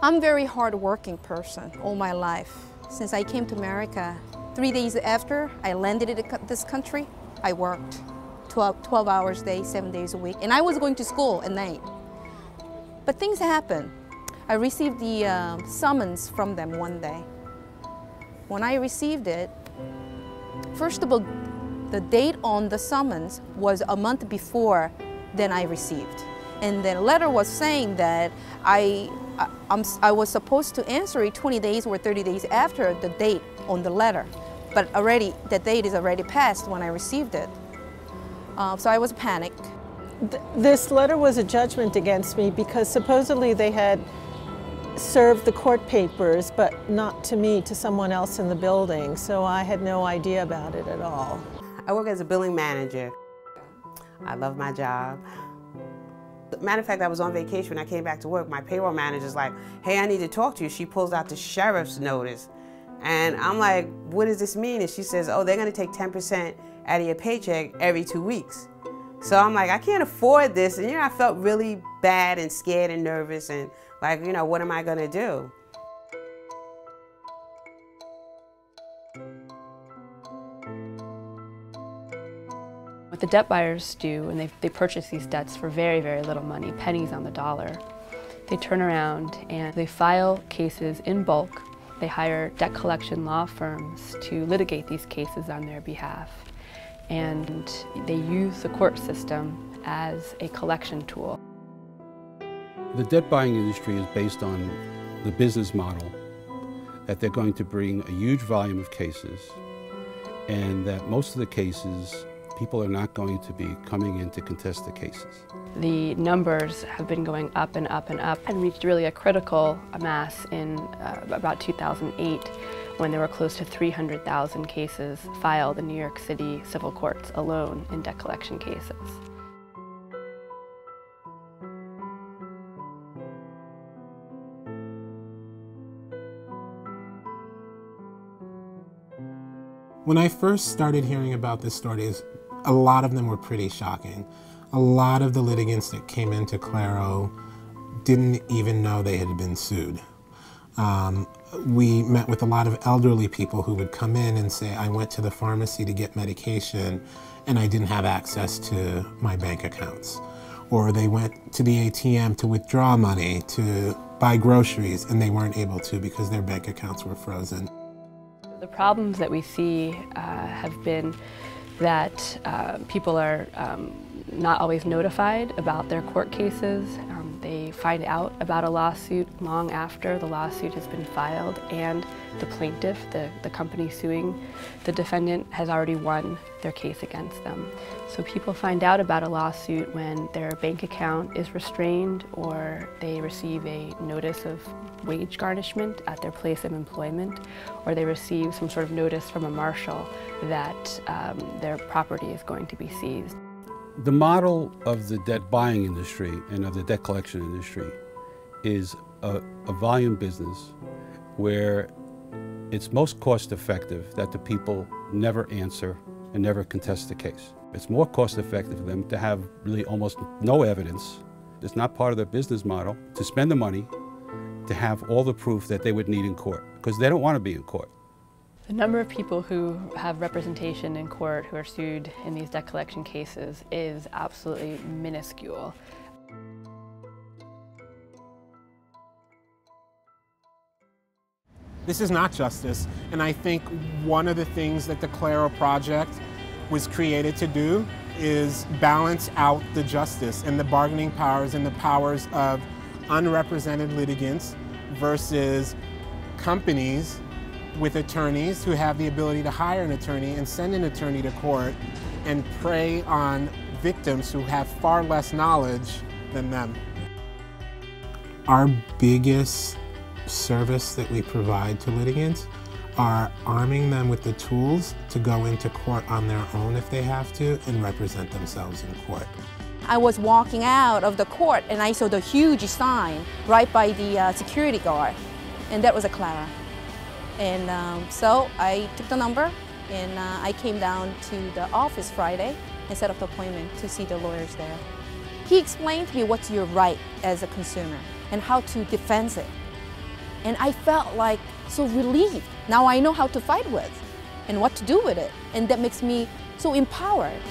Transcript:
I'm a very hard-working person all my life. Since I came to America, 3 days after I landed in this country, I worked 12 hours a day, 7 days a week, and I was going to school at night. But things happen. I received the summons from them one day. When I received it, first of all, the date on the summons was a month before than I received. And the letter was saying that I was supposed to answer it 20 days or 30 days after the date on the letter. But already, the date is already passed when I received it. So I was panicked. This letter was a judgment against me because supposedly they had served the court papers, but not to me, to someone else in the building. So I had no idea about it at all. I work as a billing manager. I love my job. Matter of fact, I was on vacation when I came back to work. My payroll manager's like, hey, I need to talk to you. She pulls out the sheriff's notice. And I'm like, what does this mean? And she says, oh, they're gonna take 10% out of your paycheck every 2 weeks. So I'm like, I can't afford this. And I felt really bad and scared and nervous and like, what am I gonna do? What the debt buyers do, and they purchase these debts for very, very little money, pennies on the dollar, they turn around and they file cases in bulk. They hire debt collection law firms to litigate these cases on their behalf. And they use the court system as a collection tool. The debt buying industry is based on the business model that they're going to bring a huge volume of cases, and that most of the cases people are not going to be coming in to contest the cases. The numbers have been going up and up and up and reached really a critical mass in about 2008 when there were close to 300,000 cases filed in New York City civil courts alone in debt collection cases. When I first started hearing about this stories, a lot of them were pretty shocking. A lot of the litigants that came into CLARO didn't even know they had been sued. We met with a lot of elderly people who would come in and say, I went to the pharmacy to get medication and I didn't have access to my bank accounts. Or they went to the ATM to withdraw money to buy groceries and they weren't able to because their bank accounts were frozen. The problems that we see have been that people are not always notified about their court cases. They find out about a lawsuit long after the lawsuit has been filed, and the plaintiff, the company suing the defendant, has already won their case against them. So people find out about a lawsuit when their bank account is restrained or they receive a notice of wage garnishment at their place of employment, or they receive some sort of notice from a marshal that their property is going to be seized. The model of the debt buying industry and of the debt collection industry is a volume business where it's most cost effective that the people never answer and never contest the case. It's more cost effective for them to have really almost no evidence. It's not part of their business model to spend the money to have all the proof that they would need in court, because they don't want to be in court. The number of people who have representation in court who are sued in these debt collection cases is absolutely minuscule. This is not justice, and I think one of the things that the CLARO project was created to do is balance out the justice and the bargaining powers and the powers of unrepresented litigants versus companies with attorneys who have the ability to hire an attorney and send an attorney to court and prey on victims who have far less knowledge than them. Our biggest service that we provide to litigants are arming them with the tools to go into court on their own if they have to and represent themselves in court. I was walking out of the court and I saw the huge sign right by the security guard, and that was a CLARO. And so I took the number and I came down to the office Friday and set up the appointment to see the lawyers there. He explained to me what's your right as a consumer and how to defend it. And I felt like so relieved. Now I know how to fight with and what to do with it. And that makes me so empowered.